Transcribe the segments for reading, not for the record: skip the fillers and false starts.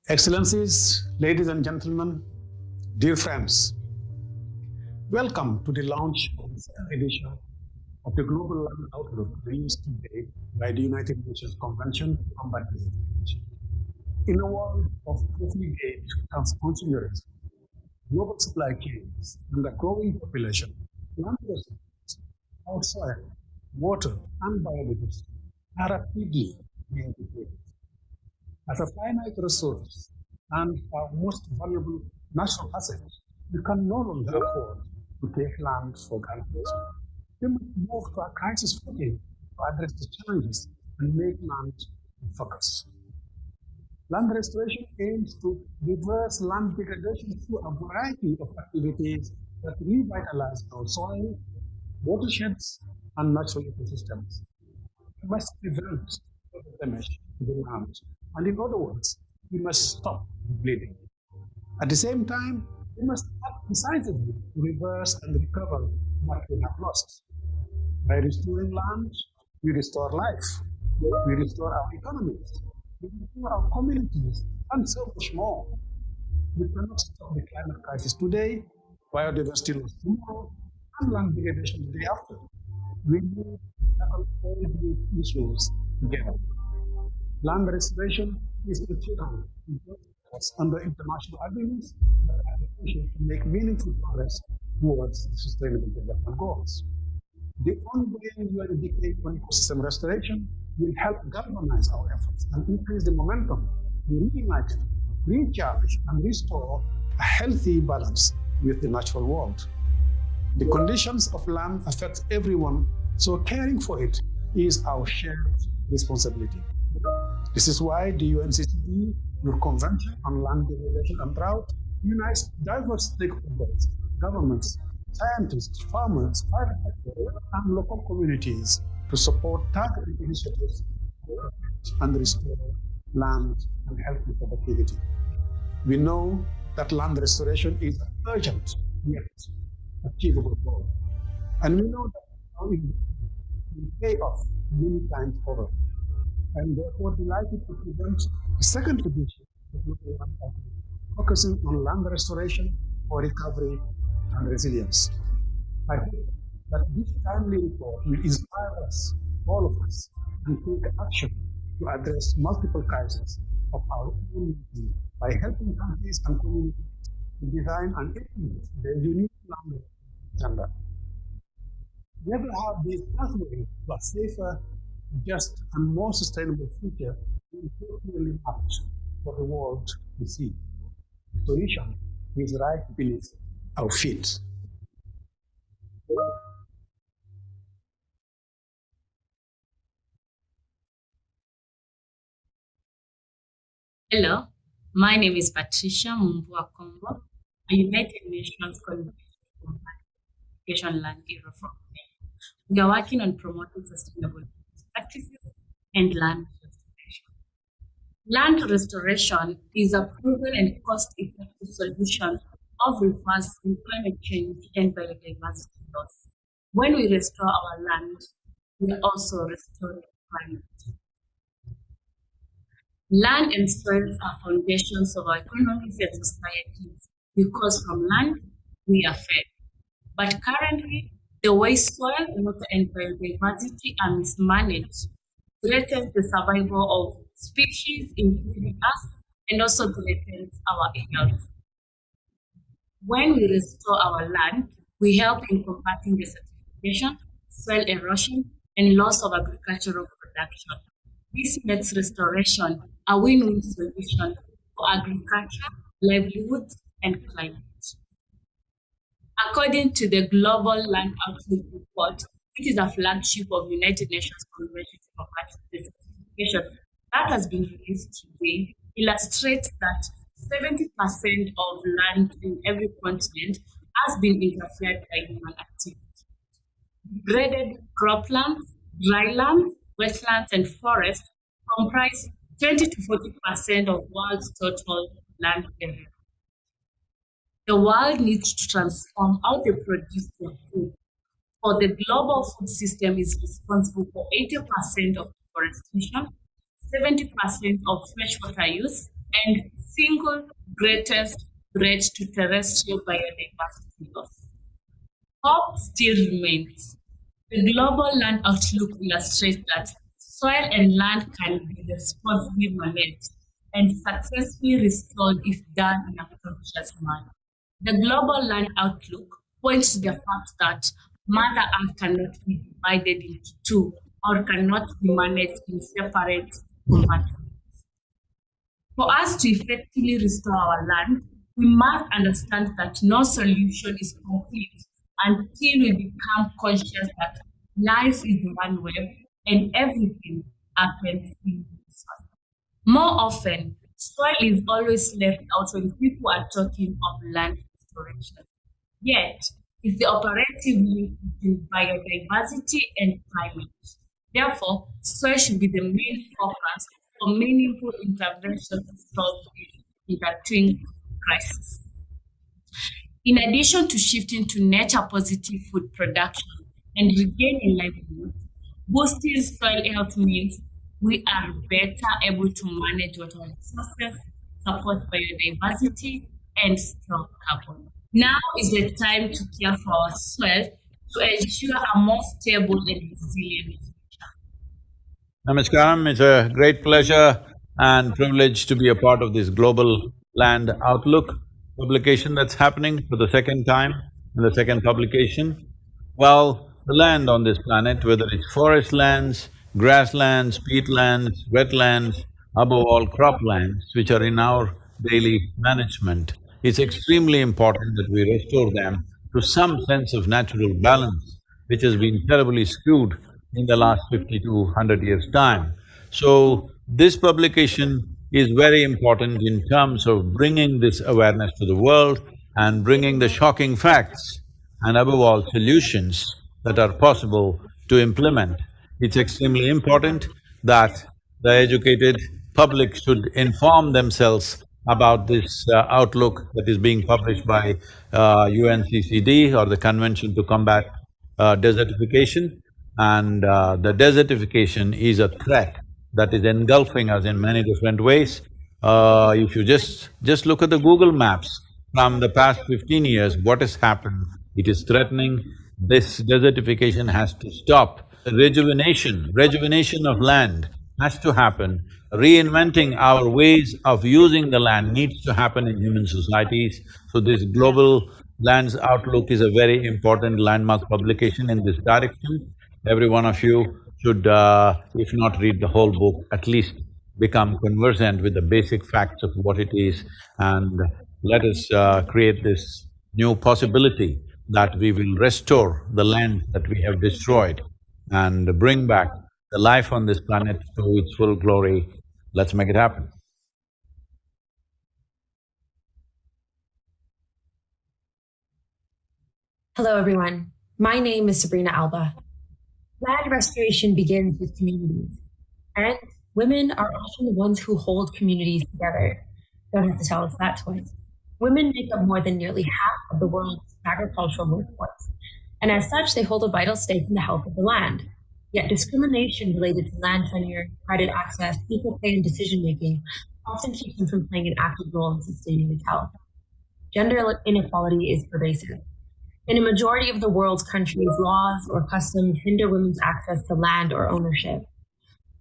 Excellencies, ladies and gentlemen, dear friends, welcome to the launch of the second edition of the Global Land Outlook released today by the United Nations Convention on Combat Desertification. In a world of profligate consumerism, global supply chains, and a growing population, land resources, our soil, water, and biodiversity are rapidly being depleted. As a finite resource and our most valuable national asset, we can no longer afford to take land for granted. We must move to a crisis footing to address the challenges and make land focus. Land restoration aims to reverse land degradation through a variety of activities that revitalize our soil, watersheds, and natural ecosystems. We must prevent damage to the land, and in other words, we must stop the bleeding. At the same time, we must act decisively to reverse and recover what we have lost. By restoring land, we restore life, we restore our economies, we restore our communities, and so much more. We cannot stop the climate crisis today, biodiversity loss tomorrow, and land degradation the day after. We need to tackle all these issues together. Land restoration is critical under international agreements that are essential to make meaningful progress towards the Sustainable Development Goals. The ongoing UN decade on ecosystem restoration will help galvanize our efforts and increase the momentum to reignite, recharge, and restore a healthy balance with the natural world. The conditions of land affect everyone, so caring for it is our shared responsibility. This is why the UNCCD, your Convention on Land Degradation and Drought, unites diverse stakeholders, governments, scientists, farmers, private sector, and local communities to support targeted initiatives and restore land and healthy productivity. We know that land restoration is an urgent yet achievable goal, and we know that our investment will pay off many times over. I'm therefore delighted to present the second edition of the Global Land Outlook, focusing on land restoration for recovery and resilience. I hope that this timely report will inspire us, all of us, and take action to address multiple crises of our own by helping countries and communities to design and implement their unique land agenda. Never have these pathways to a safer, just, and more sustainable future is clearly mapped for the world to see. The solution is right beneath our feet. Hello, my name is Patricia Mumbua Kombo, a United Nations Convention on Desertification Land Reform. We are working on promoting sustainable practices and land restoration. Land restoration is a proven and cost-effective solution of reversing climate change and biodiversity loss. When we restore our land, we are also restoring climate. Land and soils are foundations of our economies and societies because from land we are fed. But currently, the way soil, water, and biodiversity are mismanaged threatens the survival of species, including us, and also threatens our health. When we restore our land, we help in combating desertification, soil erosion, and loss of agricultural production. This makes restoration a win-win solution for agriculture, livelihoods, and climate. According to the Global Land Outlook report, which is a flagship of United Nations Convention on Combat Desertification that has been released today, illustrates that 70% of land in every continent has been interfered by human activity. Degraded croplands, drylands, wetlands, and forests comprise 20 to 40% of world's total land area. The world needs to transform how they produce their food. For the global food system is responsible for 80% of deforestation, 70% of freshwater use, and single greatest threat to terrestrial biodiversity loss. Hope still remains. The global land outlook illustrates that soil and land can be responsibly managed and successfully restored if done in a conscious manner. The global land outlook points to the fact that Mother Earth cannot be divided into two or cannot be managed in separate compartments. For us to effectively restore our land, we must understand that no solution is complete until we become conscious that life is one web and everything happens in soil. More often, soil is always left out when people are talking of land restoration. Yet, it's the operative link between biodiversity and climate. Therefore, soil should be the main focus for meaningful intervention to solve the intertwined crisis. In addition to shifting to nature positive food production and regaining livelihood, boosting soil health means we are better able to manage water resources, support biodiversity, and store carbon. Now is the time to care for our soil to ensure a more stable and resilient future. Namaskaram, it's a great pleasure and privilege to be a part of this Global Land Outlook publication that's happening for the second time, in the second publication. Well, the land on this planet, whether it's forest lands, grasslands, peatlands, wetlands, above all croplands, which are in our daily management, it's extremely important that we restore them to some sense of natural balance, which has been terribly skewed in the last 50 to 100 years' time. So, this publication is very important in terms of bringing this awareness to the world and bringing the shocking facts and above all solutions that are possible to implement. It's extremely important that the educated public should inform themselves about this outlook that is being published by UNCCD or the Convention to Combat Desertification. And the desertification is a threat that is engulfing us in many different ways. If you just look at the Google Maps from the past 15 years, what has happened, it is threatening. This desertification has to stop. Rejuvenation of land has to happen. Reinventing our ways of using the land needs to happen in human societies. So this Global Lands Outlook is a very important landmark publication in this direction. Every one of you should, if not read the whole book, at least become conversant with the basic facts of what it is, and let us create this new possibility that we will restore the land that we have destroyed and bring back the life on this planet to its full glory. Let's make it happen. Hello, everyone. My name is Sabrina Alba. Land restoration begins with communities, and women are often the ones who hold communities together. Don't have to tell us that twice. Women make up more than nearly half of the world's agricultural workforce, and as such, they hold a vital stake in the health of the land. Yet discrimination related to land tenure, credit access, equal pay, and decision-making often keeps them from playing an active role in sustaining its health. Gender inequality is pervasive. In a majority of the world's countries, laws or customs hinder women's access to land or ownership.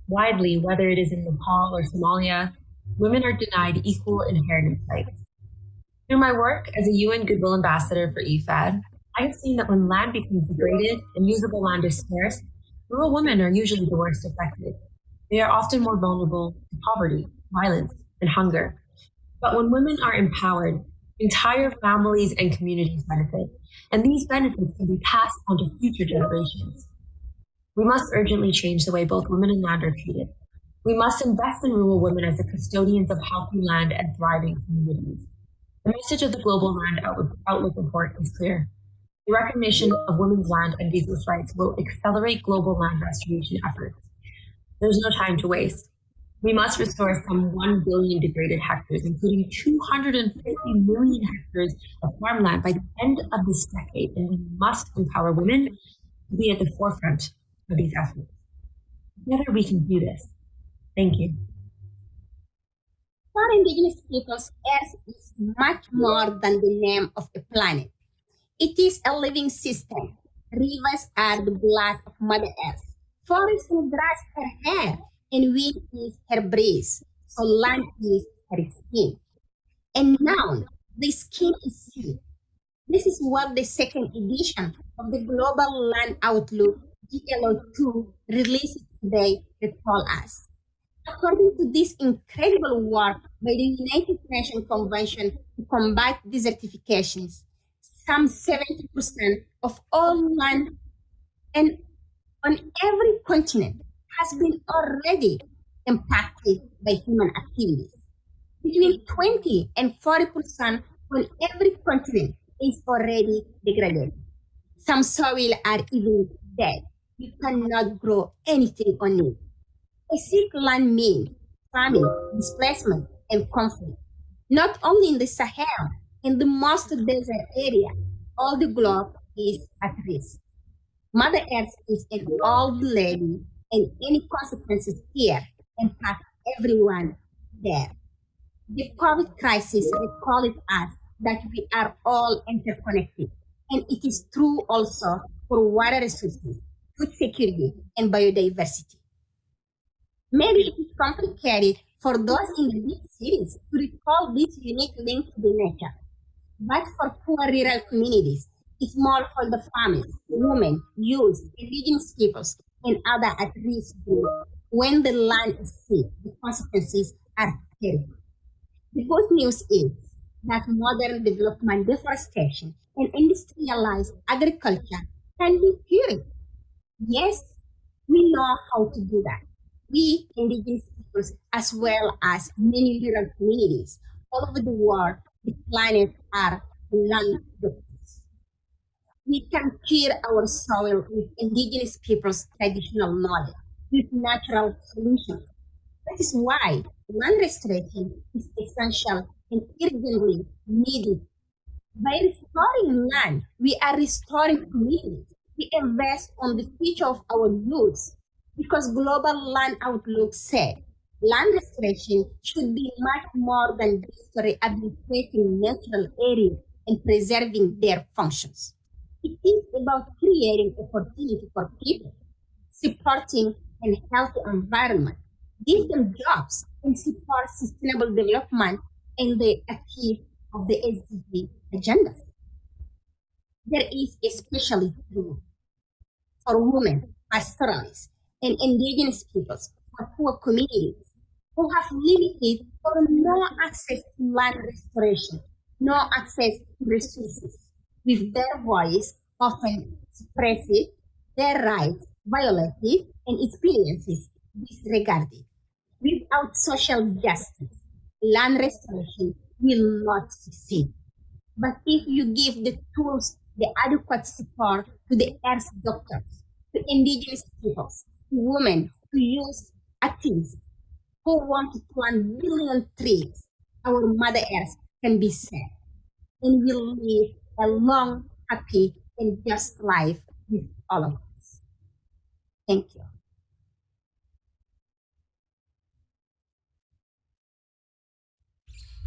Widely, whether it is in Nepal or Somalia, women are denied equal inheritance rights. Through my work as a UN Goodwill Ambassador for IFAD, I have seen that when land becomes degraded and usable land is scarce, rural women are usually the worst affected. They are often more vulnerable to poverty, violence, and hunger. But when women are empowered, entire families and communities benefit, and these benefits can be passed on to future generations. We must urgently change the way both women and land are treated. We must invest in rural women as the custodians of healthy land and thriving communities. The message of the Global Land Outlook report is clear. The recognition of women's land and resource rights will accelerate global land restoration efforts. There's no time to waste. We must restore some 1 billion degraded hectares, including 250 million hectares of farmland by the end of this decade, and we must empower women to be at the forefront of these efforts. Together we can do this. Thank you. For Indigenous peoples, Earth is much more than the name of a planet. It is a living system. Rivers are the blood of Mother Earth. Forest and grass her hair, and wind is her breeze. So land is her skin. And now the skin is sea. This is what the second edition of the Global Land Outlook GLO2 released today told us. According to this incredible work by the United Nations Convention to Combat Desertification, some 70% of all land and on every continent has been already impacted by human activities. Between 20 and 40% on every continent is already degraded. Some soil are even dead. You cannot grow anything on it. Basic land means famine, displacement, and conflict. Not only in the Sahel, in the most desert area, all the globe is at risk. Mother Earth is an old lady, and any consequences here impact everyone there. The COVID crisis recalled us that we are all interconnected, and it is true also for water resources, food security, and biodiversity. Maybe it is complicated for those in the big cities to recall this unique link to the nature. But for poor rural communities, smallholder farmers, women, youth, indigenous peoples, and other at-risk groups, when the land is sick, the consequences are terrible. The good news is that modern development, deforestation, and industrialized agriculture can be cured. Yes, we know how to do that. We, indigenous peoples, as well as many rural communities all over the world, the planet, are land doctors. We can cure our soil with indigenous people's traditional knowledge, with natural solutions. That is why land restoration is essential and urgently needed. By restoring land, we are restoring communities. We invest on the future of our youth because Global Land Outlook said land restoration should be much more than just rehabilitating natural areas and preserving their functions. It is about creating opportunity for people, supporting a healthy environment, give them jobs, and support sustainable development and the achieve of the SDG agenda. There is especially true for women, pastoralists, and indigenous peoples, for poor communities who have limited or no access to land restoration, no access to resources, with their voice often suppressed, their rights violated, and experiences disregarded. Without social justice, land restoration will not succeed. But if you give the tools, the adequate support to the earth doctors, to indigenous peoples, to women, to youth activists who want to plant billion trees, our Mother Earth can be saved and will live a long, happy, and just life with all of us. Thank you.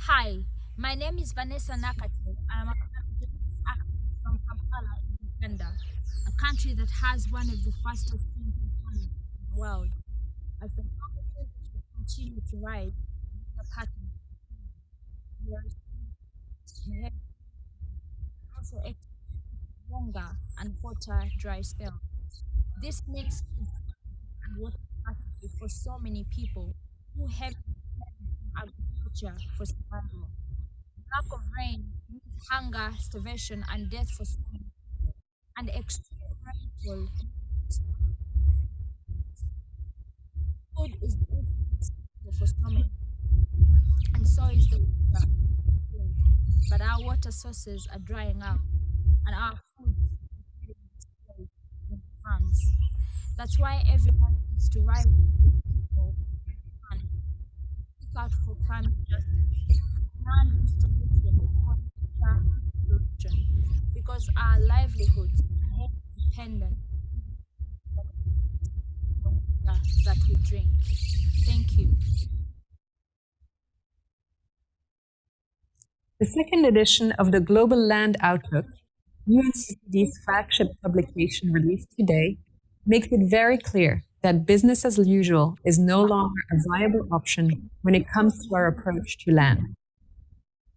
Hi, my name is Vanessa Nakate. I am a climate activist from Kampala, Uganda, a country that has one of the fastest changing planets in the world. As the temperatures continue to rise, the pattern we are also experience longer and hotter dry spells. This makes food and water scarcity for so many people who have agriculture for survival. Lack of rain means hunger, starvation, and death for so many people. And extreme rainfall food is the ultimate survival for so many, and so is the water. But our water sources are drying up, and our food is being destroyed in farms. That's why everyone needs to rise up and speak out for climate justice, land restoration, and solution, because our livelihoods are dependent on that. that we drink. Thank you. The second edition of the Global Land Outlook, UNCCD's flagship publication released today, makes it very clear that business as usual is no longer a viable option when it comes to our approach to land.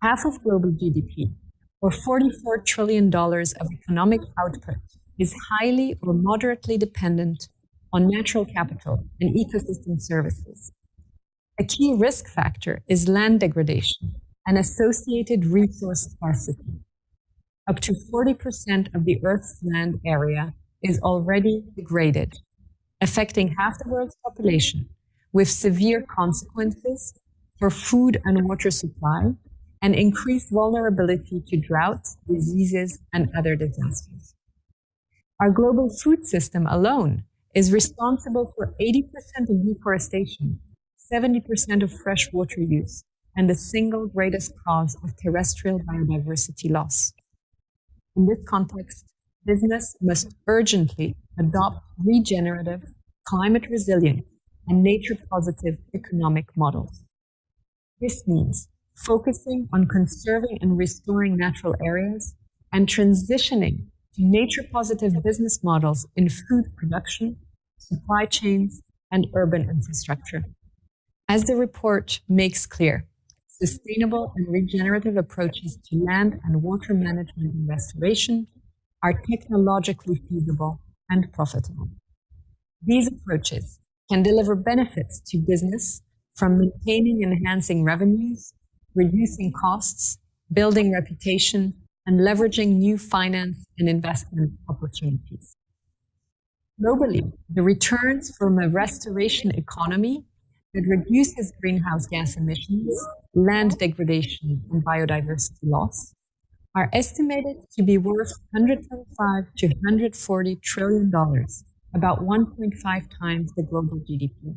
Half of global GDP, or $44 trillion of economic output, is highly or moderately dependent on natural capital and ecosystem services. A key risk factor is land degradation and associated resource scarcity. Up to 40% of the Earth's land area is already degraded, affecting half the world's population, with severe consequences for food and water supply and increased vulnerability to droughts, diseases, and other disasters. Our global food system alone is responsible for 80% of deforestation, 70% of fresh water use, and the single greatest cause of terrestrial biodiversity loss. In this context, business must urgently adopt regenerative, climate resilient, and nature positive economic models. This means focusing on conserving and restoring natural areas and transitioning to nature positive business models in food production, supply chains, and urban infrastructure. As the report makes clear, sustainable and regenerative approaches to land and water management and restoration are technologically feasible and profitable. These approaches can deliver benefits to business from maintaining and enhancing revenues, reducing costs, building reputation, and leveraging new finance and investment opportunities. Globally, the returns from a restoration economy that reduces greenhouse gas emissions, land degradation, and biodiversity loss are estimated to be worth $125 to $140 trillion, about 1.5 times the global GDP.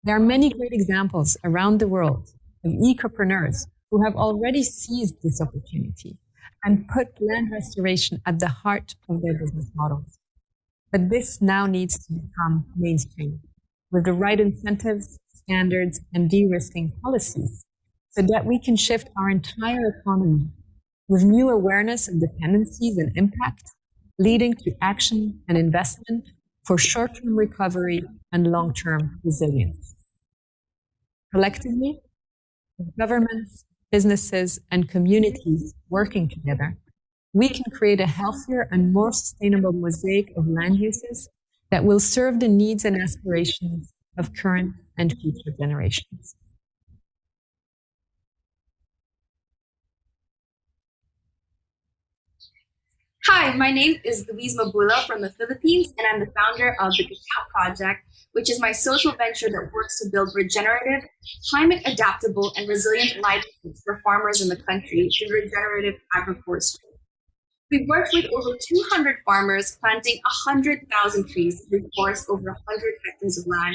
There are many great examples around the world of ecopreneurs who have already seized this opportunity and put land restoration at the heart of their business models. But this now needs to become mainstream, with the right incentives, standards, and de-risking policies, so that we can shift our entire economy with new awareness of dependencies and impact, leading to action and investment for short-term recovery and long-term resilience. Collectively, with governments, businesses, and communities working together, we can create a healthier and more sustainable mosaic of land uses that will serve the needs and aspirations of current and future generations. Hi, my name is Louise Mabula from the Philippines, and I'm the founder of the Cacao Project, which is my social venture that works to build regenerative, climate-adaptable, and resilient livelihoods for farmers in the country through regenerative agroforestry. We've worked with over 200 farmers, planting 100,000 trees to reforest over 100 hectares of land.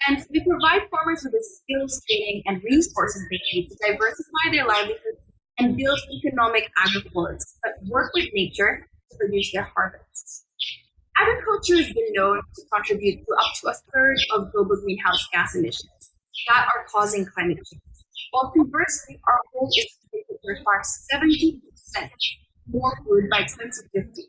And we provide farmers with the skills, training, and resources they need to diversify their livelihoods and build economic agroforests that work with nature to produce their harvests. Agriculture has been known to contribute to up to a third of global greenhouse gas emissions that are causing climate change, while conversely, our goal is to require 70% more food by 2050.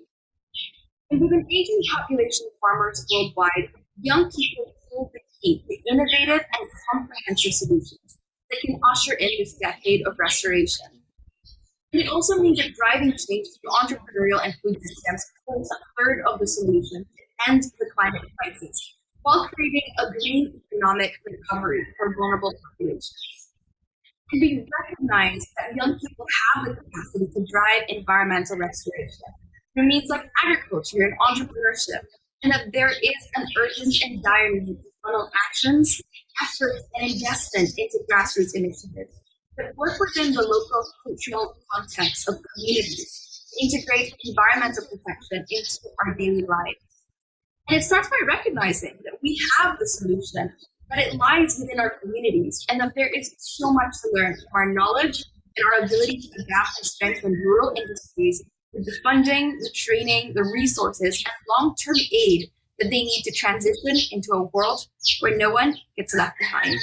And with an aging population of farmers worldwide, young people hold the key to innovative and comprehensive solutions that can usher in this decade of restoration. And it also means that driving change through entrepreneurial and food systems holds a third of the solution to end the climate crisis, while creating a green economic recovery for vulnerable populations. And we recognize that young people have the capacity to drive environmental restoration through means like agriculture and entrepreneurship, and that there is an urgent and dire need to funnel actions, efforts, and investment into grassroots initiatives that work within the local cultural context of communities to integrate environmental protection into our daily lives. And it starts by recognizing that we have the solution, but it lies within our communities, and that there is so much to learn from our knowledge and our ability to adapt and strengthen rural industries with the funding, the training, the resources, and long-term aid that they need to transition into a world where no one gets left behind.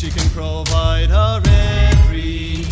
She can provide our every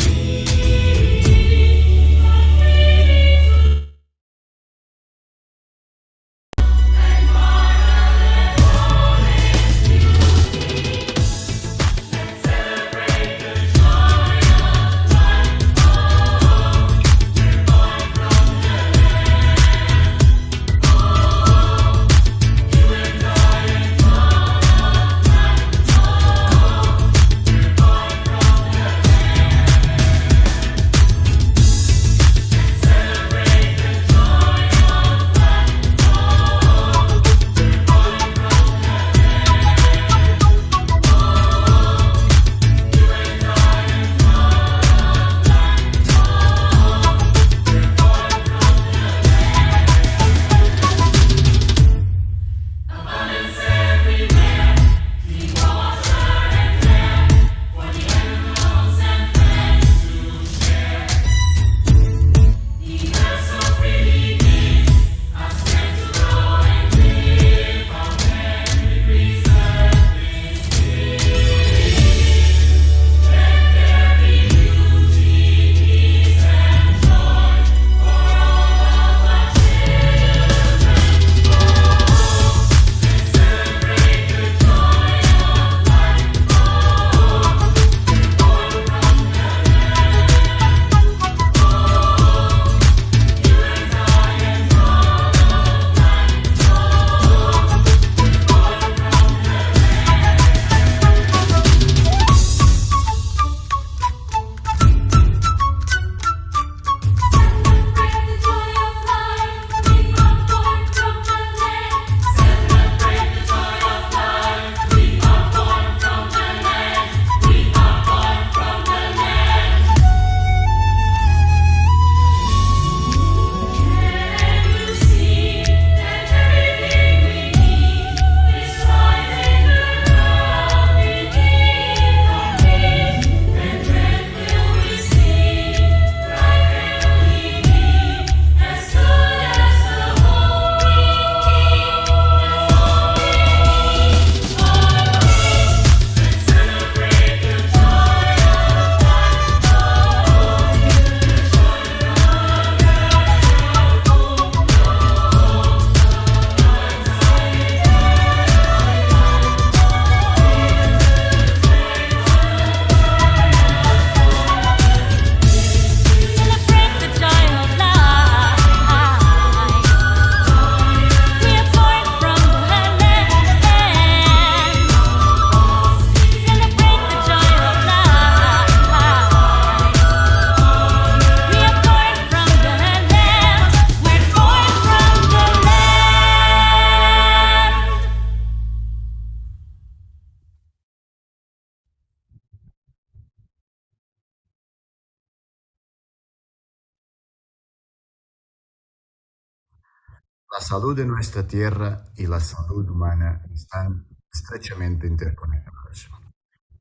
La salud de nuestra tierra y la salud humana están estrechamente interconectadas.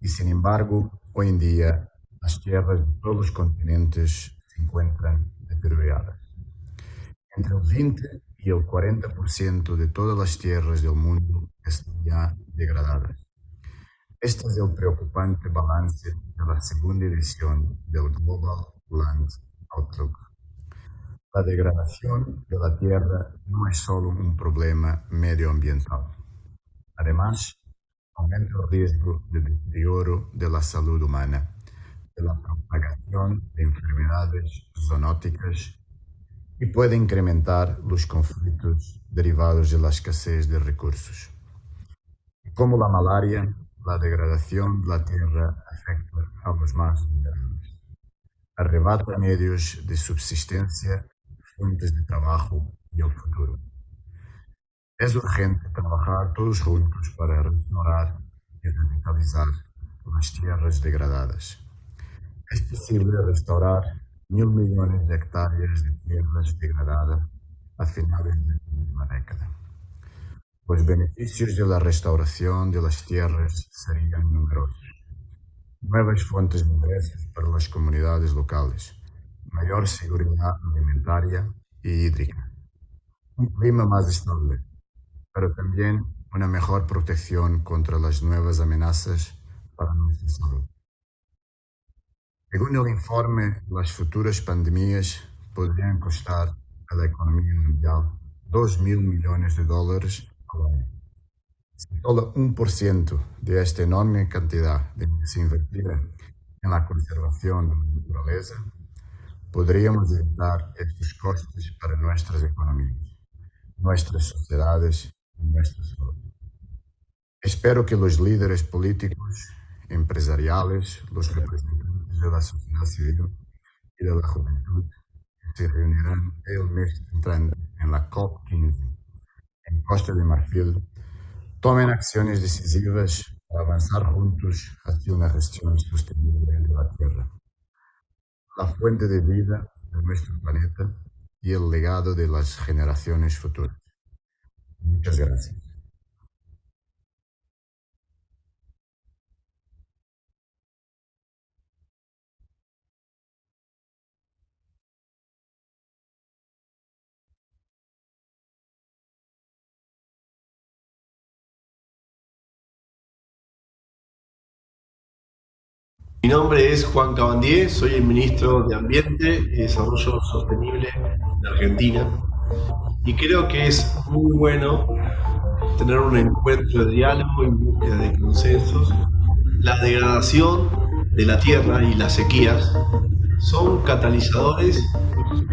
Y sin embargo, hoy en día, las tierras de todos los continentes se encuentran deterioradas. Entre el 20 y el 40% de todas las tierras del mundo están ya degradadas. Este es el preocupante balance de la segunda edición del Global Land Outlook. La degradación de la tierra no es solo un problema medioambiental. Además, aumenta el riesgo de deterioro de la salud humana, de la propagación de enfermedades zoonóticas y puede incrementar los conflictos derivados de la escasez de recursos. Como la malaria, la degradación de la tierra afecta a los más vulnerables. arrebata medios de subsistencia, fuentes de trabajo y el futuro. Es urgente trabajar todos juntos para restaurar y revitalizar las tierras degradadas. Es posible restaurar 1.000 millones de hectáreas de tierras degradadas a finales de la última década. Los beneficios de la restauración de las tierras serían numerosos. Nuevas fuentes de ingresos para las comunidades locales, mayor seguridad alimentaria y hídrica, un clima más estable, pero también una mejor protección contra las nuevas amenazas para nuestra salud. Según el informe, las futuras pandemias podrían costar a la economía mundial $2.000 millones al año. Si solo 1% de esta enorme cantidad se invirtiera en la conservación de la naturaleza, podríamos evitar estos costes para nuestras economías, nuestras sociedades y nuestra salud. Espero que los líderes políticos, empresariales, los representantes de la sociedad civil y de la juventud se reunirán el mes entrante en la COP15 en Costa de Marfil tomen acciones decisivas para avanzar juntos hacia una gestión sostenible de la Tierra, la fuente de vida de nuestro planeta y el legado de las generaciones futuras. Muchas gracias. Mi nombre es Juan Cabandier, soy el ministro de Ambiente y Desarrollo Sostenible de Argentina y creo que es muy bueno tener un encuentro de diálogo y búsqueda de consensos. La degradación de la tierra y las sequías son catalizadores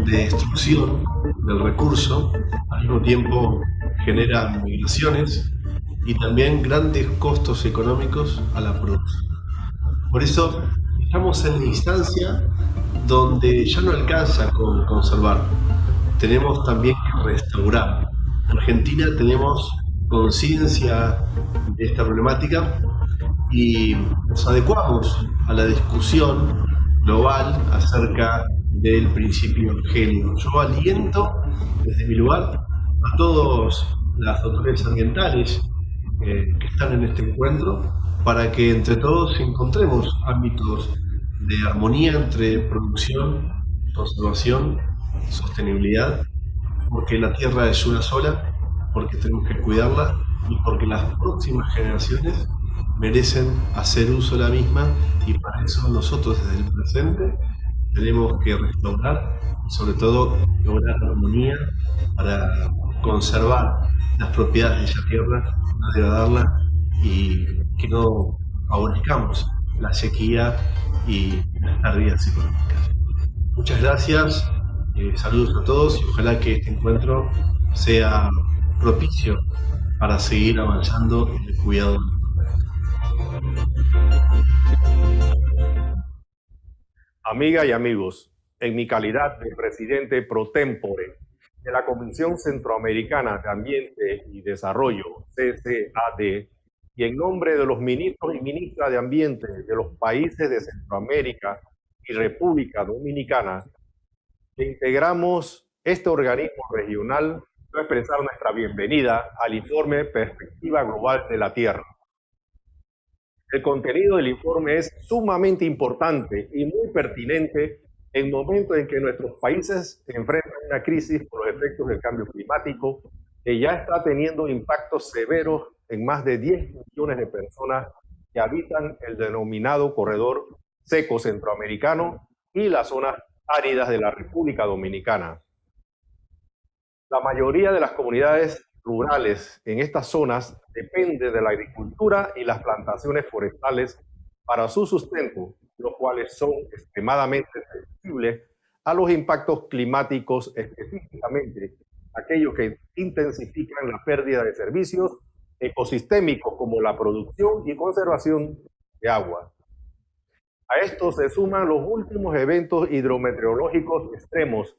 de destrucción del recurso, al mismo tiempo generan migraciones y también grandes costos económicos a la producción. Por eso estamos en la instancia donde ya no alcanza con conservar, tenemos también que restaurar. En Argentina tenemos conciencia de esta problemática y nos adecuamos a la discusión global acerca del principio género. Yo aliento desde mi lugar a todos las autoridades ambientales que están en este encuentro para que entre todos encontremos ámbitos de armonía entre producción, conservación, sostenibilidad, porque la tierra es una sola, porque tenemos que cuidarla y porque las próximas generaciones merecen hacer uso de la misma y para eso nosotros desde el presente tenemos que restaurar y sobre todo lograr armonía para conservar las propiedades de esa tierra, no degradarla y que no favorezcamos la sequía y las pérdidas económicas. Muchas gracias, saludos a todos y ojalá que este encuentro sea propicio para seguir avanzando en el cuidado del Amigas y amigos, en mi calidad de presidente pro tempore de la Comisión Centroamericana de Ambiente y Desarrollo, CCAD, y en nombre de los ministros y ministras de Ambiente de los países de Centroamérica y República Dominicana, que integramos este organismo regional, quiero expresar nuestra bienvenida al informe Perspectiva Global de la Tierra. El contenido del informe es sumamente importante y muy pertinente en momentos en que nuestros países enfrentan una crisis por los efectos del cambio climático que ya está teniendo impactos severos en más de 10 millones de personas que habitan el denominado corredor seco centroamericano y las zonas áridas de la República Dominicana. La mayoría de las comunidades rurales en estas zonas dependen de la agricultura y las plantaciones forestales para su sustento, los cuales son extremadamente sensibles a los impactos climáticos, específicamente aquellos que intensifican la pérdida de servicios ecosistémicos como la producción y conservación de agua. A esto se suman los últimos eventos hidrometeorológicos extremos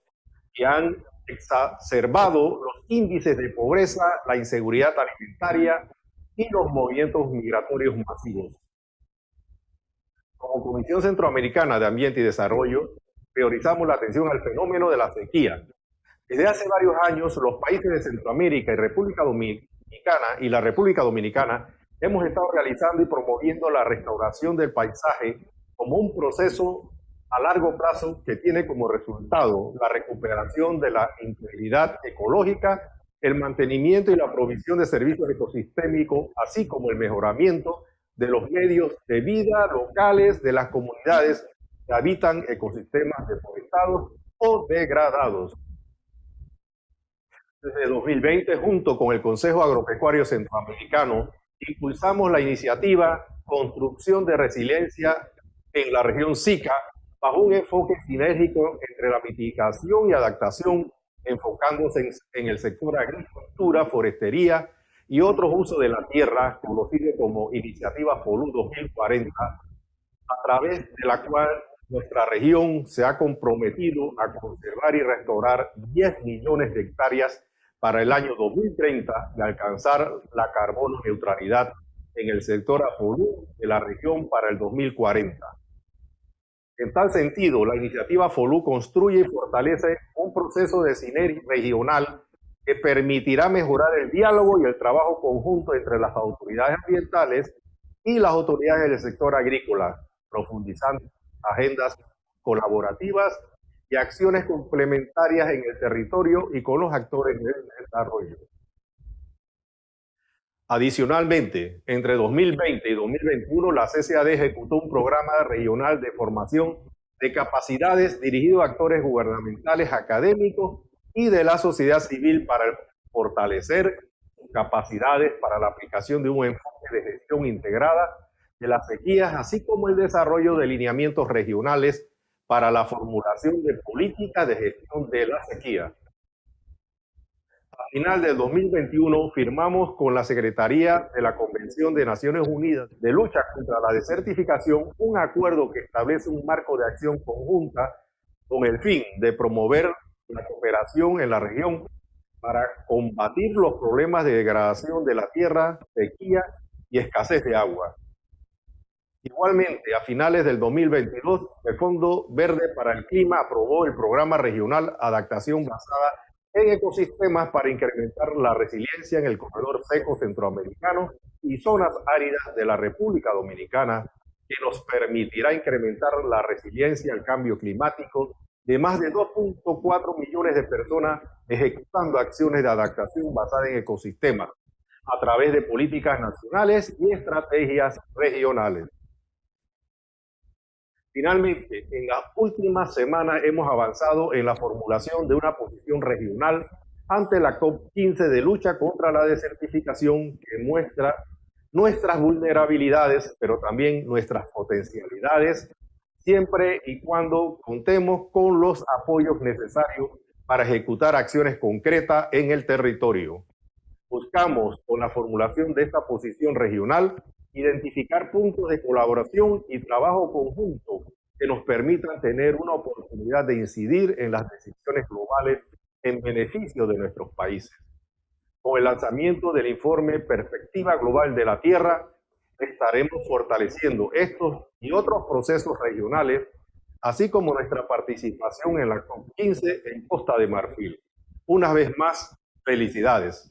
que han exacerbado los índices de pobreza, la inseguridad alimentaria y los movimientos migratorios masivos. Como Comisión Centroamericana de Ambiente y Desarrollo, priorizamos la atención al fenómeno de la sequía. Desde hace varios años, los países de Centroamérica y la República Dominicana hemos estado realizando y promoviendo la restauración del paisaje como un proceso a largo plazo que tiene como resultado la recuperación de la integridad ecológica, el mantenimiento y la provisión de servicios ecosistémicos, así como el mejoramiento de los medios de vida locales de las comunidades que habitan ecosistemas deforestados o degradados. Desde 2020, junto con el Consejo Agropecuario Centroamericano, impulsamos la iniciativa Construcción de Resiliencia en la región SICA, bajo un enfoque sinérgico entre la mitigación y adaptación, enfocándose en el sector agricultura, forestería y otros usos de la tierra, conocido como Iniciativa FOLU 2040, a través de la cual nuestra región se ha comprometido a conservar y restaurar 10 millones de hectáreas para el año 2030 y alcanzar la carbono neutralidad en el sector FOLU de la región para el 2040. En tal sentido, la iniciativa FOLU construye y fortalece un proceso de sinergia regional que permitirá mejorar el diálogo y el trabajo conjunto entre las autoridades ambientales y las autoridades del sector agrícola, profundizando agendas colaborativas y acciones complementarias en el territorio y con los actores del desarrollo. Adicionalmente, entre 2020 y 2021, la CCAD ejecutó un programa regional de formación de capacidades dirigido a actores gubernamentales, académicos y de la sociedad civil para fortalecer sus capacidades para la aplicación de un enfoque de gestión integrada de las sequías, así como el desarrollo de lineamientos regionales para la formulación de políticas de gestión de la sequía. A final del 2021 firmamos con la Secretaría de la Convención de Naciones Unidas de Lucha contra la Desertificación un acuerdo que establece un marco de acción conjunta con el fin de promover la cooperación en la región para combatir los problemas de degradación de la tierra, sequía y escasez de agua. Igualmente, a finales del 2022, el Fondo Verde para el Clima aprobó el Programa Regional Adaptación basada en ecosistemas para incrementar la resiliencia en el corredor seco centroamericano y zonas áridas de la República Dominicana, que nos permitirá incrementar la resiliencia al cambio climático de más de 2.4 millones de personas ejecutando acciones de adaptación basadas en ecosistemas a través de políticas nacionales y estrategias regionales. Finalmente, en las últimas semanas hemos avanzado en la formulación de una posición regional ante la COP15 de lucha contra la desertificación que muestra nuestras vulnerabilidades, pero también nuestras potencialidades, siempre y cuando contemos con los apoyos necesarios para ejecutar acciones concretas en el territorio. Buscamos, con la formulación de esta posición regional, identificar puntos de colaboración y trabajo conjunto que nos permitan tener una oportunidad de incidir en las decisiones globales en beneficio de nuestros países. Con el lanzamiento del informe Perspectiva Global de la Tierra, estaremos fortaleciendo estos y otros procesos regionales, así como nuestra participación en la COP15 en Costa de Marfil. Una vez más, felicidades.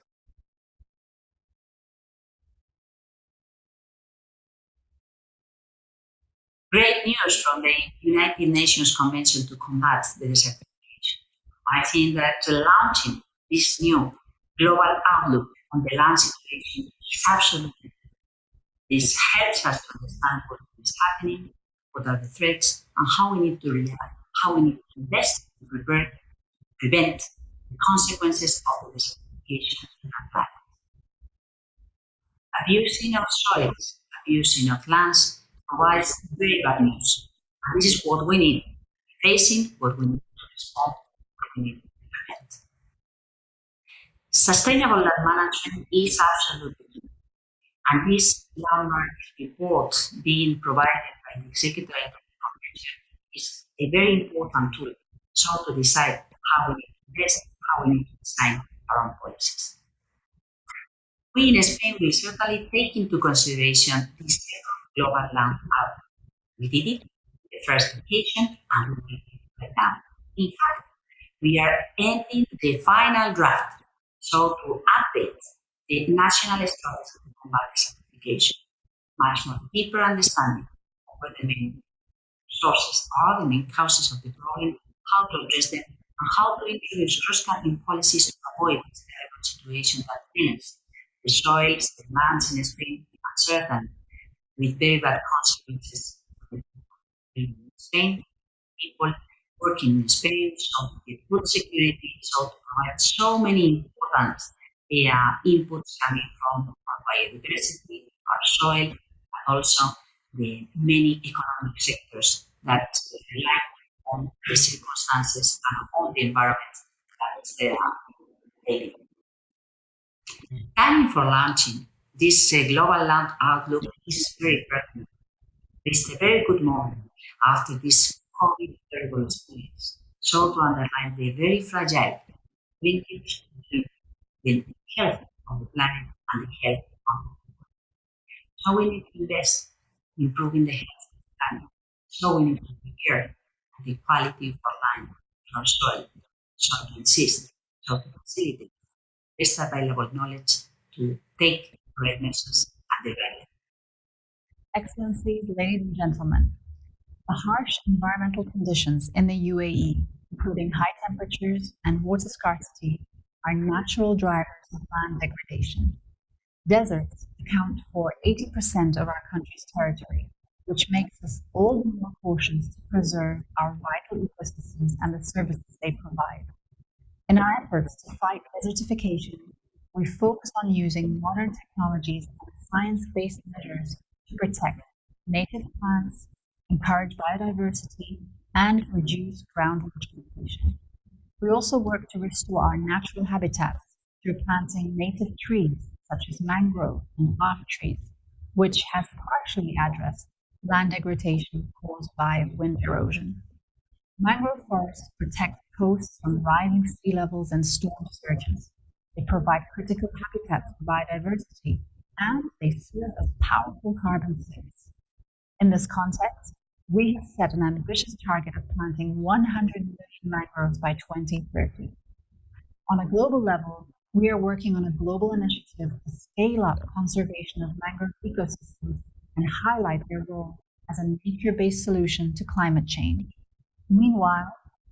Great news from the United Nations Convention to Combat Desertification. I think that launching this new global outlook on the land situation is absolutely necessary. This helps us to understand what is happening, what are the threats, and how we need to react, how we need to invest to prevent the consequences of the desertification in our planet. Abusing of soils, abusing of lands, provides very bad news. And this is what we need, facing what we need to respond, what we need to prevent. Sustainable land management is absolutely key. And this landmark report being provided by the Executive is a very important tool so to decide how we need to invest, how we need to design our own policies. We in Spain will certainly take into consideration this global land outlook. We did it in the first occasion and we will do it right now. In fact, we are ending the final draft so to update the national strategy to combat desertification, much more deeper understanding of what the main sources are, the main causes of the problem, how to address them, and how to introduce cross-cutting policies to avoid this terrible situation that threatens the soils, the lands in Spain, and certainly with very bad consequences in Spain, people working in Spain, so to get food security, so to provide so many important inputs coming from our biodiversity, our soil, but also the many economic sectors that rely on the circumstances and on the environment that is there daily. Timing for launching this global land outlook is very pertinent. It's a very good moment after this COVID terrible experience. So to underline the very fragile linkage between the health of the planet and the health of the people. So we need to invest in improving the health of the planet. So we need to take care of the quality of our land, of our soil, so to insist, so to facilitate best available knowledge to take correct measures at the right level. Excellencies, ladies and gentlemen, the harsh environmental conditions in the UAE, including high temperatures and water scarcity, are natural drivers of land degradation. Deserts account for 80% of our country's territory, which makes us all the more cautious to preserve our vital ecosystems and the services they provide. In our efforts to fight desertification, we focus on using modern technologies and science-based measures to protect native plants, encourage biodiversity, and reduce groundwater depletion. We also work to restore our natural habitats through planting native trees such as mangrove and palm trees, which has partially addressed land degradation caused by wind erosion. Mangrove forests protect coasts from rising sea levels and storm surges. They provide critical habitats for biodiversity, and they serve as powerful carbon sinks. In this context, we have set an ambitious target of planting 100 million mangroves by 2030. On a global level, we are working on a global initiative to scale up conservation of mangrove ecosystems and highlight their role as a nature-based solution to climate change. Meanwhile,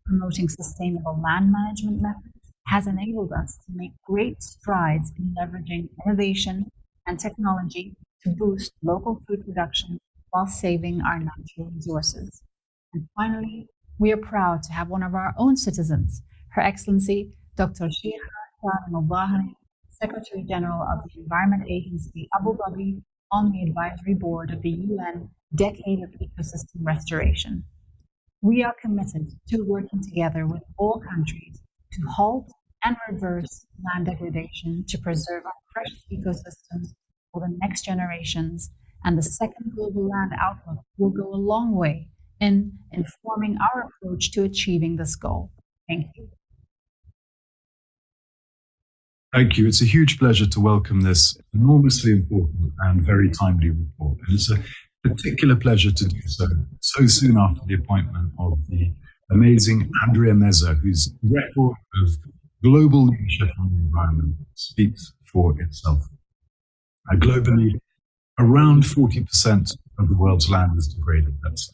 promoting sustainable land management methods has enabled us to make great strides in leveraging innovation and technology to boost local food production while saving our natural resources. And finally, we are proud to have one of our own citizens, Her Excellency Dr. Sheikha Mubahani, Secretary General of the Environment Agency Abu Dhabi, on the advisory board of the UN Decade of Ecosystem Restoration. We are committed to working together with all countries to halt and reverse land degradation to preserve our precious ecosystems for the next generations, and the second Global Land Outlook will go a long way in informing our approach to achieving this goal. Thank you. Thank you. It's a huge pleasure to welcome this enormously important and very timely report. And it's a particular pleasure to do so soon after the appointment of the amazing Andrea Mezza, whose record of global leadership on the environment speaks for itself. Globally, around 40% of the world's land is degraded. That's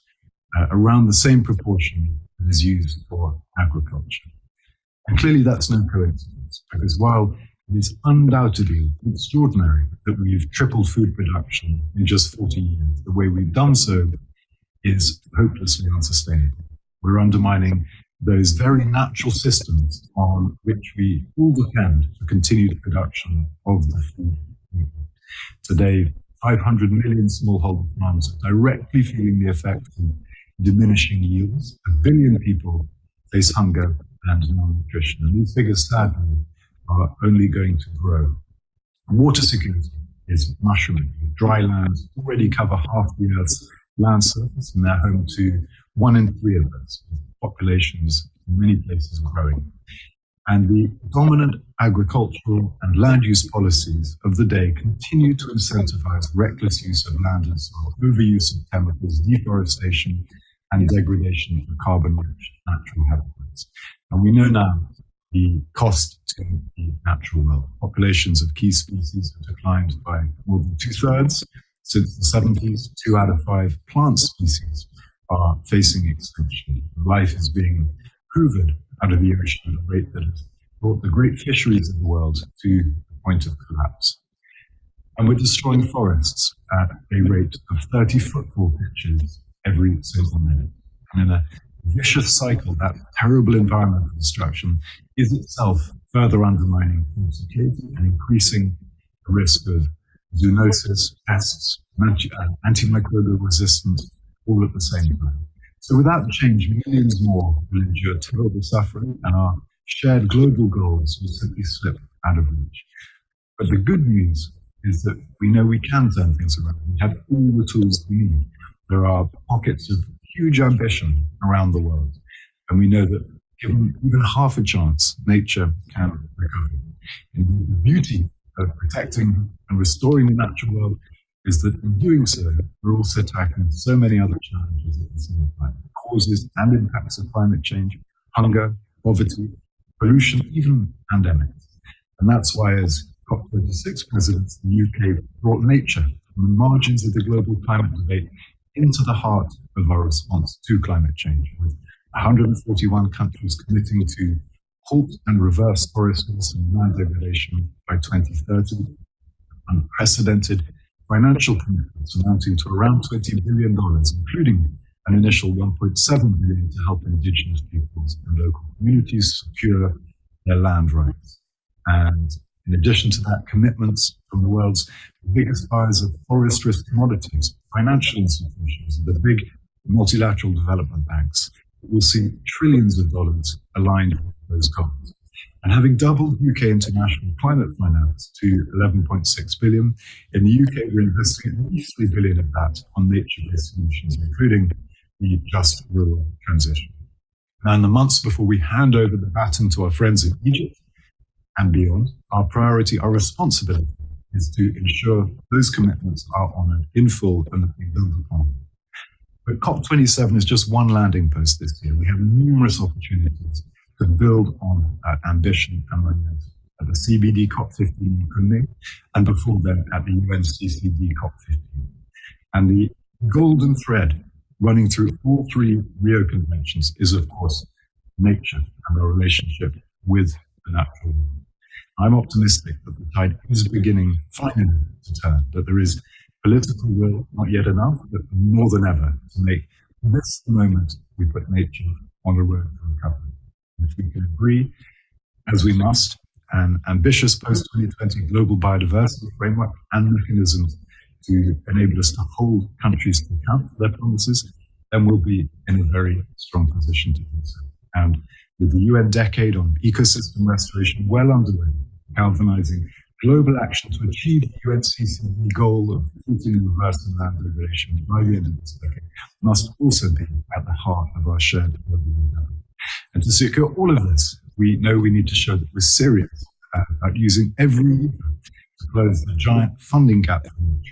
around the same proportion that is used for agriculture. And clearly that's no coincidence, because while it is undoubtedly extraordinary that we've tripled food production in just 40 years, the way we've done so is hopelessly unsustainable. We're undermining those very natural systems on which we all depend for continued production of the food. Today, 500 million smallholder farms are directly feeling the effects of diminishing yields. 1 billion people face hunger and malnutrition. And these figures, sadly, are only going to grow. Water security is mushrooming. Dry lands already cover half the Earth's land surface, and they're home to 1 in 3 of those, with populations in many places growing. And the dominant agricultural and land use policies of the day continue to incentivize reckless use of land and soil, overuse of chemicals, deforestation, and degradation of carbon-rich natural habitats. And we know now the cost to the natural world. Populations of key species have declined by more than 2/3 since the 70s. 2 out of 5 plant species are facing extinction. Life is being hoovered out of the ocean at a rate that has brought the great fisheries of the world to the point of collapse. And we're destroying forests at a rate of 30 football pitches every single minute. And in a vicious cycle, that terrible environmental destruction is itself further undermining food security and increasing the risk of zoonosis, pests, antimicrobial resistance, all at the same time. So without change, millions more will endure terrible suffering, and our shared global goals will simply slip out of reach. But the good news is that we know we can turn things around. We have all the tools we need. There are pockets of huge ambition around the world, and we know that given even half a chance, nature can recover. And the beauty of protecting and restoring the natural world is that in doing so, we're also tackling so many other challenges at the same time. Causes and impacts of climate change, hunger, poverty, pollution, even pandemics. And that's why as COP26 presidents, the UK brought nature from the margins of the global climate debate into the heart of our response to climate change, with 141 countries committing to halt and reverse forest loss and land degradation by 2030, unprecedented financial commitments amounting to around $20 billion, including an initial $1.7 billion to help Indigenous peoples and local communities secure their land rights. And in addition to that, commitments from the world's biggest buyers of forest risk commodities, financial institutions, the big multilateral development banks, will see trillions of dollars aligned with those goals. And having doubled UK international climate finance to 11.6 billion, in the UK we're investing at least 3 billion of that on nature-based solutions, including the just rural transition. Now, in the months before we hand over the baton to our friends in Egypt and beyond, our priority, our responsibility is to ensure those commitments are honoured in full and that we build upon. But COP27 is just one landing post this year. We have numerous opportunities to build on that ambition and momentum at the CBD COP15 in Kunming, and before then at the UNCCD COP15. And the golden thread running through all 3 Rio conventions is, of course, nature and our relationship with the natural world. I'm optimistic that the tide is beginning finally to turn, that there is political will, not yet enough, but more than ever, to make this the moment we put nature on the road to recovery. If we can agree, as we must, an ambitious post-2020 global biodiversity framework and mechanisms to enable us to hold countries to account for their promises, then we'll be in a very strong position to do so. And with the UN Decade on Ecosystem Restoration well underway, galvanizing global action to achieve the UNCCD goal of halting and reversing land degradation by the end of this decade must also be at the heart of our shared global endeavor. And to secure all of this, we know we need to show that we're serious about using every lever to close the giant funding gap,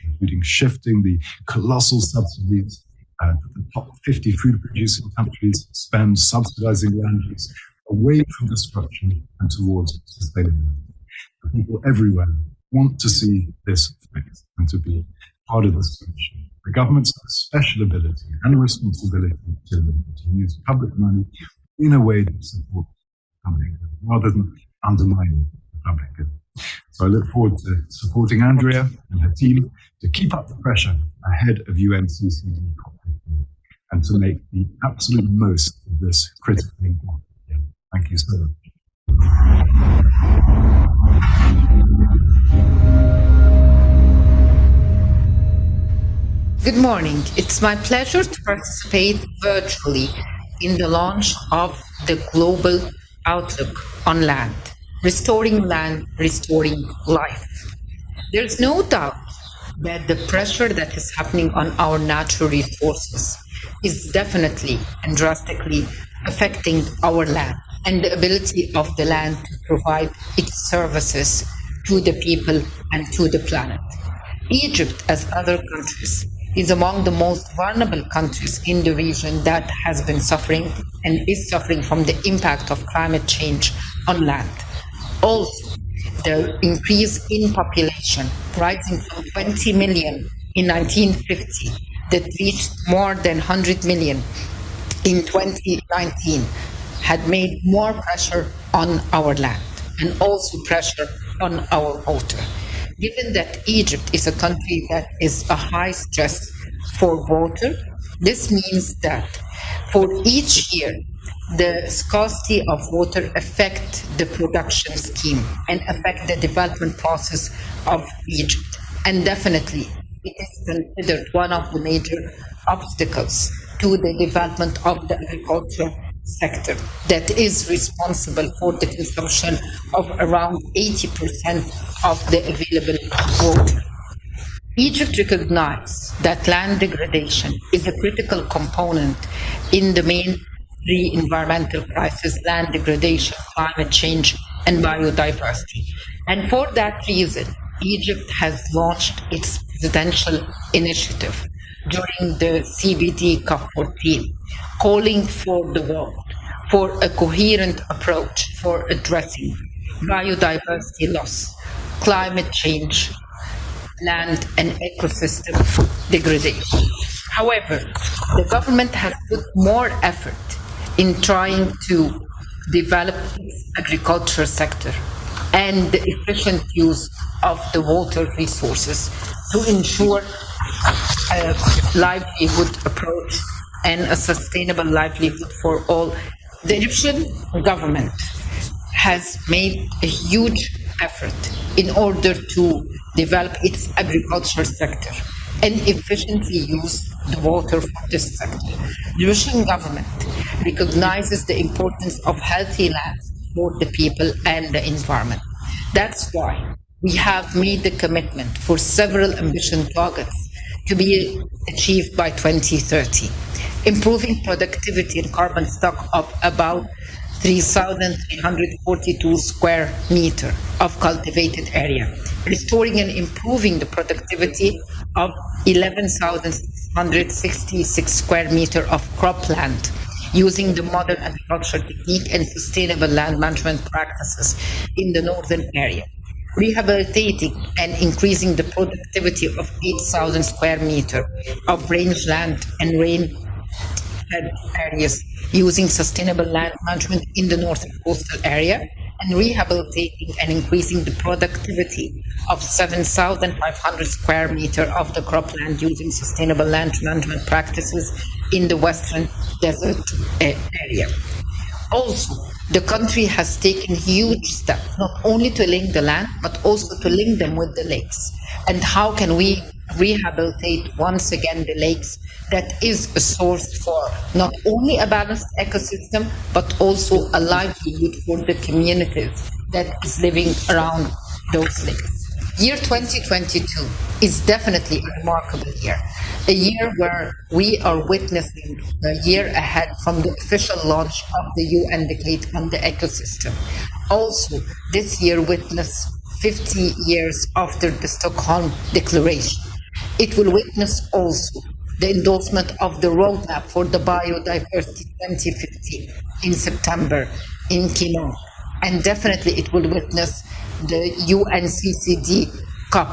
including shifting the colossal subsidies that the top 50 food-producing countries spend subsidizing land use away from destruction and towards sustainability. The people everywhere want to see this fixed and to be part of the solution. The governments have a special ability and responsibility to use public money in a way that supports public good, rather than undermining the public good. So I look forward to supporting Andrea and her team to keep up the pressure ahead of UNCCD COP15 and to make the absolute most of this critically important year. Thank you so much. Good morning. It's my pleasure to participate virtually in the launch of the Global Outlook on Land, Restoring Land, Restoring Life. There's no doubt that the pressure that is happening on our natural resources is definitely and drastically affecting our land and the ability of the land to provide its services to the people and to the planet. Egypt, as other countries, is among the most vulnerable countries in the region that has been suffering and is suffering from the impact of climate change on land. Also, the increase in population, rising from 20 million in 1950, that reached more than 100 million in 2019, had made more pressure on our land and also pressure on our water. Given that Egypt is a country that is a high stress for water, this means that for each year, the scarcity of water affect the production scheme and affect the development process of Egypt. And definitely, it is considered one of the major obstacles to the development of the agriculture sector that is responsible for the consumption of around 80% of the available water. Egypt recognized that land degradation is a critical component in the main three environmental crises: land degradation, climate change, and biodiversity. And for that reason, Egypt has launched its presidential initiative during the CBD COP14, calling for the world for a coherent approach for addressing biodiversity loss, climate change, land and ecosystem degradation. However, the government has put more effort in trying to develop its agriculture sector and the efficient use of the water resources to ensure a livelihood approach and a sustainable livelihood for all. The Egyptian government has made a huge effort in order to develop its agriculture sector and efficiently use the water for this sector. The Egyptian government recognizes the importance of healthy lands for the people and the environment. That's why we have made the commitment for several ambitious targets to be achieved by 2030, improving productivity and carbon stock of about 3,342 square meter of cultivated area, restoring and improving the productivity of 11,666 square meter of cropland, using the modern agriculture technique and sustainable land management practices in the northern area, rehabilitating and increasing the productivity of 8,000 square meter of rangeland and rain-fed areas using sustainable land management in the northern coastal area, and rehabilitating and increasing the productivity of 7,500 square meter of the cropland using sustainable land management practices in the western desert area. Also, the country has taken huge steps, not only to link the land, but also to link them with the lakes. And how can we rehabilitate once again the lakes that is a source for not only a balanced ecosystem, but also a livelihood for the communities that is living around those lakes. Year 2022 is definitely a remarkable year, a year where we are witnessing the year ahead from the official launch of the UN Decade on the Ecosystem. Also, this year witnessed 50 years after the Stockholm Declaration. It will witness also the endorsement of the roadmap for the biodiversity 2050 in September in Kino. And definitely it will witness the UNCCD COP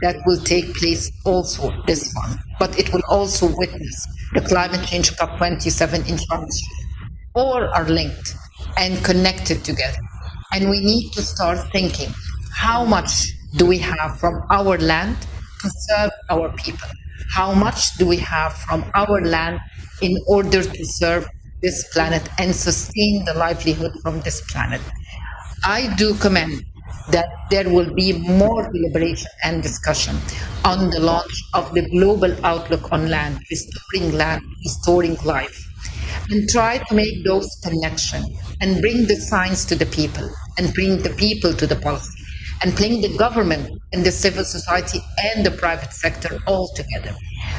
that will take place also this month. But it will also witness the climate change COP 27 in Sharm el-Sheikh. All are linked and connected together. And we need to start thinking, how much do we have from our land to serve our people? How much do we have from our land in order to serve this planet and sustain the livelihood from this planet? I do commend that there will be more deliberation and discussion on the launch of the global outlook on land, restoring life, and try to make those connections and bring the science to the people and bring the people to the policy. and playing the government and the civil society and the private sector all together.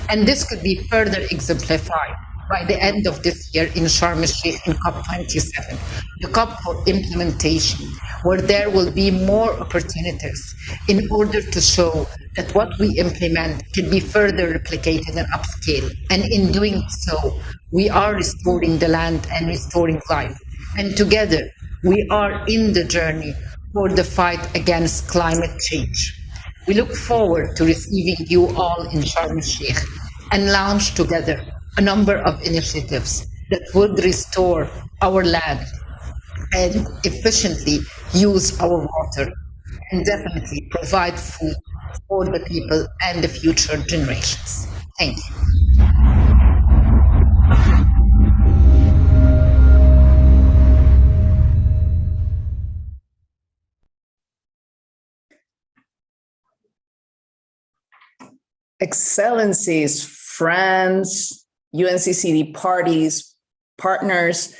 And this could be further exemplified by the end of this year in Sharm el-Sheikh in COP27, the COP for implementation, where there will be more opportunities in order to show that what we implement can be further replicated and upscaled. And in doing so, we are restoring the land and restoring life. And together, we are in the journey for the fight against climate change. We look forward to receiving you all in Sharm el-Sheikh and launch together a number of initiatives that would restore our land and efficiently use our water and definitely provide food for the people and the future generations. Thank you. Excellencies, friends, UNCCD parties, partners,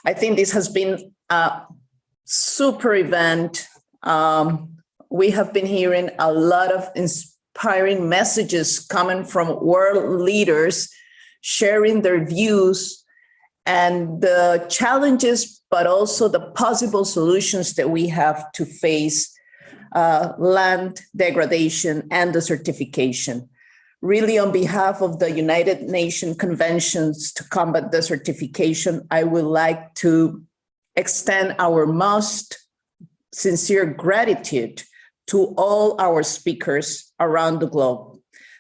I think this has been a super event. We have been hearing a lot of inspiring messages coming from world leaders, sharing their views and the challenges, but also the possible solutions that we have to face land degradation and desertification. Really, on behalf of the United Nations Conventions to Combat Desertification, I would like to extend our most sincere gratitude to all our speakers around the globe.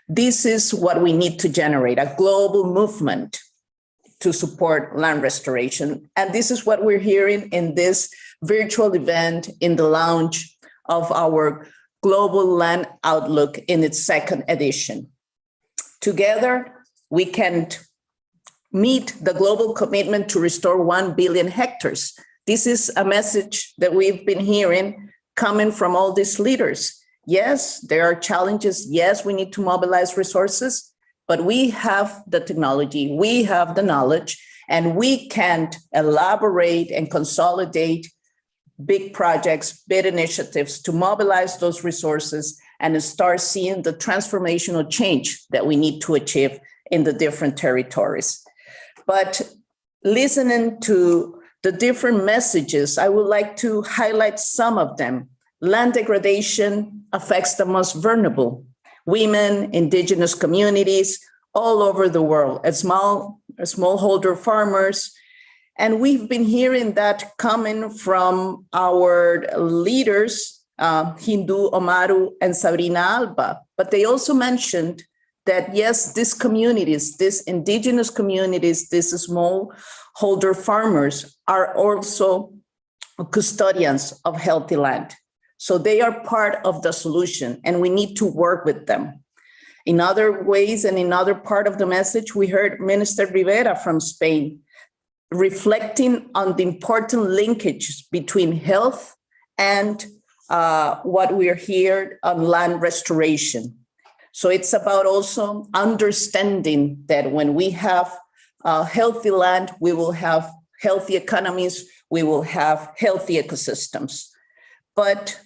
This is what we need to generate, a global movement to support land restoration. And this is what we're hearing in this virtual event in the launch of our Global Land Outlook in its second edition. Together, we can meet the global commitment to restore 1 billion hectares. This is a message that we've been hearing coming from all these leaders. Yes, there are challenges. Yes, we need to mobilize resources, but we have the technology, we have the knowledge, and we can elaborate and consolidate big projects, big initiatives to mobilize those resources and start seeing the transformational change that we need to achieve in the different territories. But listening to the different messages, I would like to highlight some of them. Land degradation affects the most vulnerable, women, indigenous communities all over the world, smallholder farmers. And we've been hearing that coming from our leaders, Hindu Omaru and Sabrina Alba. But they also mentioned that, yes, these communities, these indigenous communities, these smallholder farmers are also custodians of healthy land. So they are part of the solution, and we need to work with them. In other ways, and in other part of the message, we heard Minister Rivera from Spain reflecting on the important linkage between health and what we're here on land restoration. So it's about also understanding that when we have healthy land, we will have healthy economies, we will have healthy ecosystems. But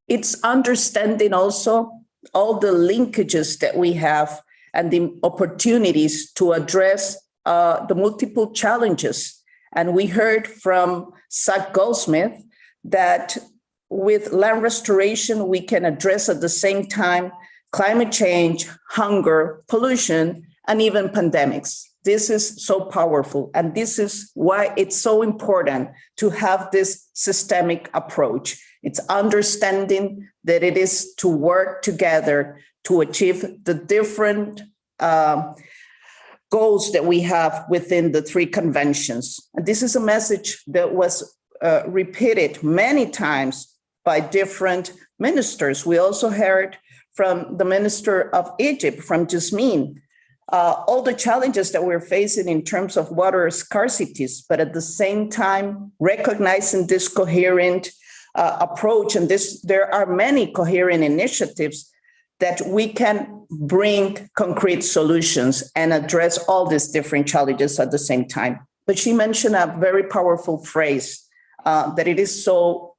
it's understanding also all the linkages that we have and the opportunities to address the multiple challenges. And we heard from Zach Goldsmith that with land restoration, we can address at the same time climate change, hunger, pollution, and even pandemics. This is so powerful. And this is why it's so important to have this systemic approach. It's understanding that it is to work together to achieve the different goals that we have within the three conventions. And this is a message that was repeated many times by different ministers. We also heard from the Minister of Egypt, from Jasmine, all the challenges that we're facing in terms of water scarcities, but at the same time, recognizing this coherent approach, and there are many coherent initiatives that we can bring concrete solutions and address all these different challenges at the same time. But she mentioned a very powerful phrase, that it is so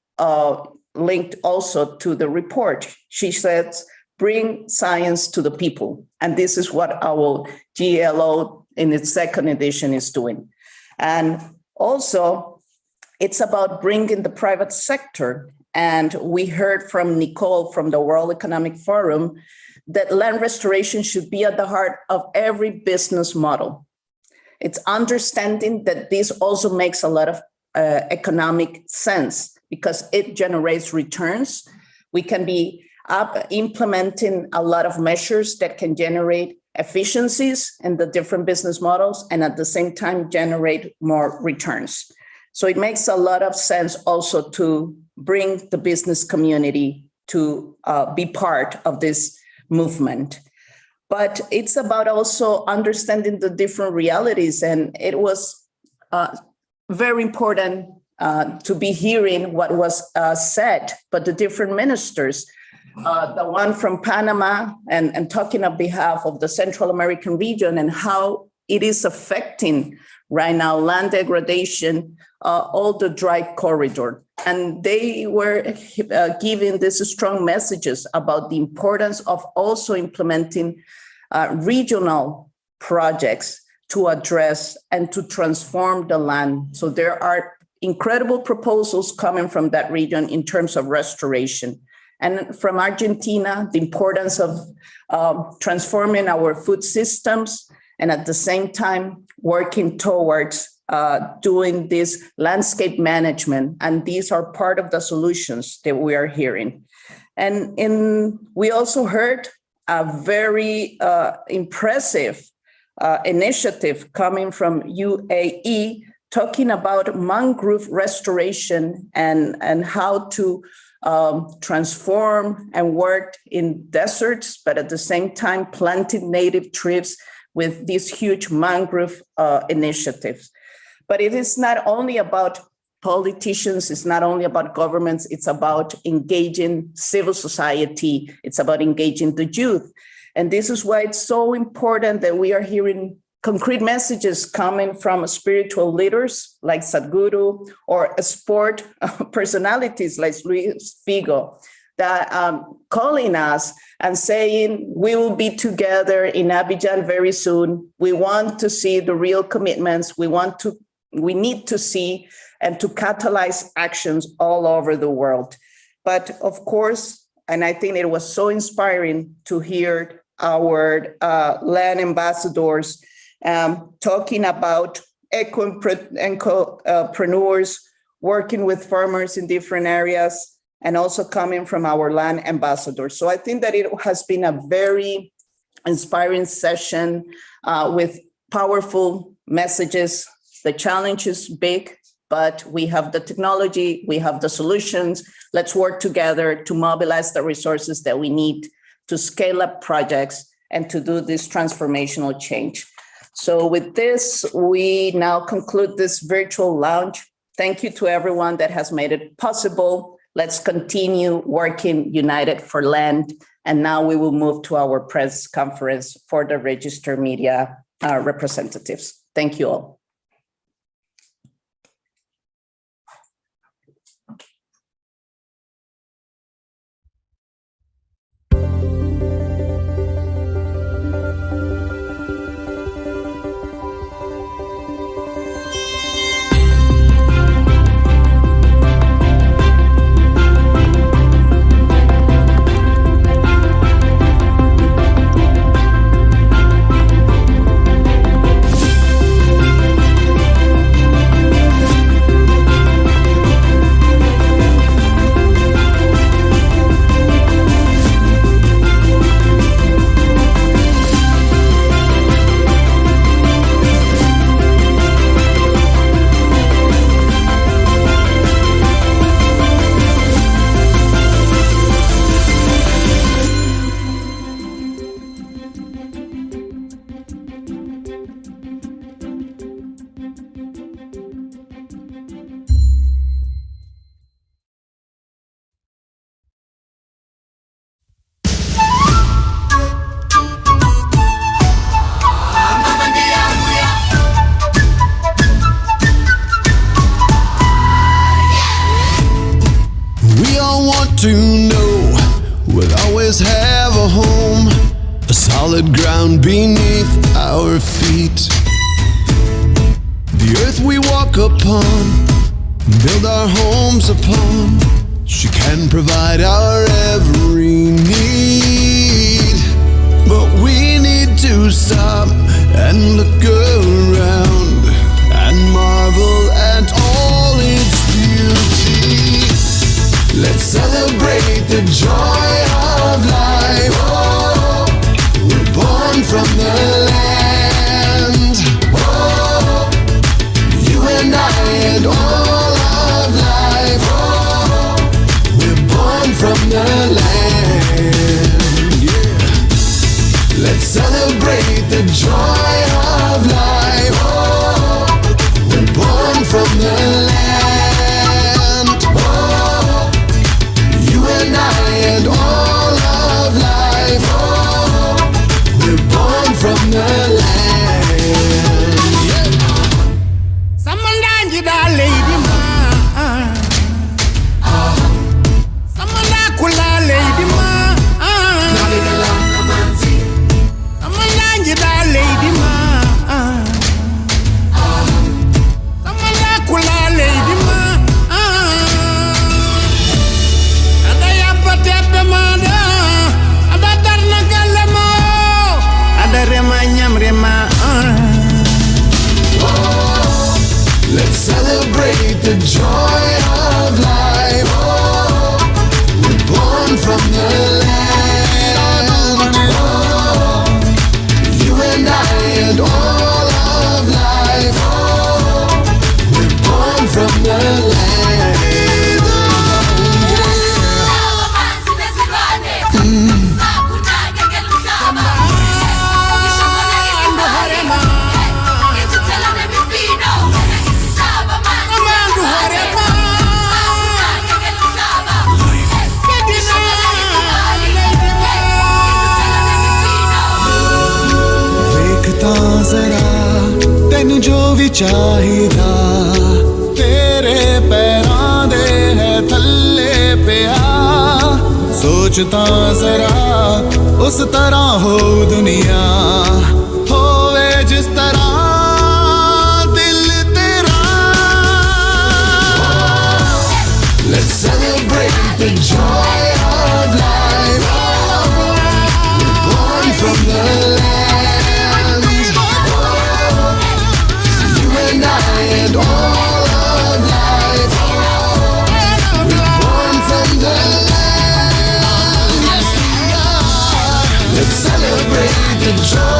linked also to the report. She says, bring science to the people. And this is what our GLO in its second edition is doing. And also, it's about bringing the private sector. And we heard from Nicole from the World Economic Forum that land restoration should be at the heart of every business model. It's understanding that this also makes a lot of economic sense because it generates returns. We can be implementing a lot of measures that can generate efficiencies in the different business models and at the same time generate more returns. So it makes a lot of sense also to bring the business community to be part of this movement. But it's about also understanding the different realities. And it was very important to be hearing what was said, but the different ministers, the one from Panama and talking on behalf of the Central American region and how it is affecting right now land degradation, all the dry corridor. And they were giving these strong messages about the importance of also implementing regional projects to address and to transform the land. So there are incredible proposals coming from that region in terms of restoration. And from Argentina, the importance of transforming our food systems and at the same time working towards doing this landscape management. And these are part of the solutions that we are hearing. And we also heard a very impressive initiative coming from UAE talking about mangrove restoration and how to transform and work in deserts, but at the same time planting native trees with these huge mangrove initiatives. But it is not only about politicians, it's not only about governments, it's about engaging civil society, it's about engaging the youth. And this is why it's so important that we are hearing concrete messages coming from spiritual leaders like Sadhguru or sport personalities like Luis Figo that calling us and saying, we will be together in Abidjan very soon. We want to see the real commitments. We need to see and to catalyze actions all over the world. But of course, and I think it was so inspiring to hear our land ambassadors talking about ecopreneurs, working with farmers in different areas, and also coming from our land ambassadors. So I think that it has been a very inspiring session with powerful messages. The challenge is big, but we have the technology, we have the solutions. Let's work together to mobilize the resources that we need to scale up projects and to do this transformational change. So with this, we now conclude this virtual lounge. Thank you to everyone that has made it possible. Let's continue working united for land. And now we will move to our press conference for the registered media representatives. Thank you all. a home, a solid ground beneath our feet. The earth we walk upon, build our homes upon, she can provide our every need. But we need to stop and look around and marvel at all its beauty. Let's celebrate the joy of life. Oh, we're born from the land. Oh, you and I and all of life. Oh, we're born from the land. Yeah. Let's celebrate the joy of life. Oh, we're born from the land. Oh, you and I and all of life. Oh, we're born from the land. Yeah. Someone land you da lady ma. Someone da kula lady ma. Someone land you da lady ma. Someone da kula lady ma. Ada ya patepe mada. Ada darna kalamo. Ada rema nyam rema. Let's celebrate the joy of life. Oh, we're born from the land. Oh, you and I and all of life. Oh, we're born from the land. ਜ਼ਰਾ ਤੈਨੂੰ ਜੋ ਵੀ ਚਾਹੀਦਾ ਤੇਰੇ ਪੈਰਾਂ ਦੇ ਹੈ ਥੱਲੇ ਪਿਆ ਸੋਚ ਤਾਂ ਜ਼ਰਾ ਉਸ ਤਰ੍ਹਾਂ ਹੋ ਦੁਨੀਆ ਹੋਵੇ ਜਿਸ ਤਰ੍ਹਾਂ ਦਿਲ ਤੇਰਾ Let's celebrate the joy of life. We're born from the land. And all of life, we're born from the land. Yes, we are. Let's celebrate the joy.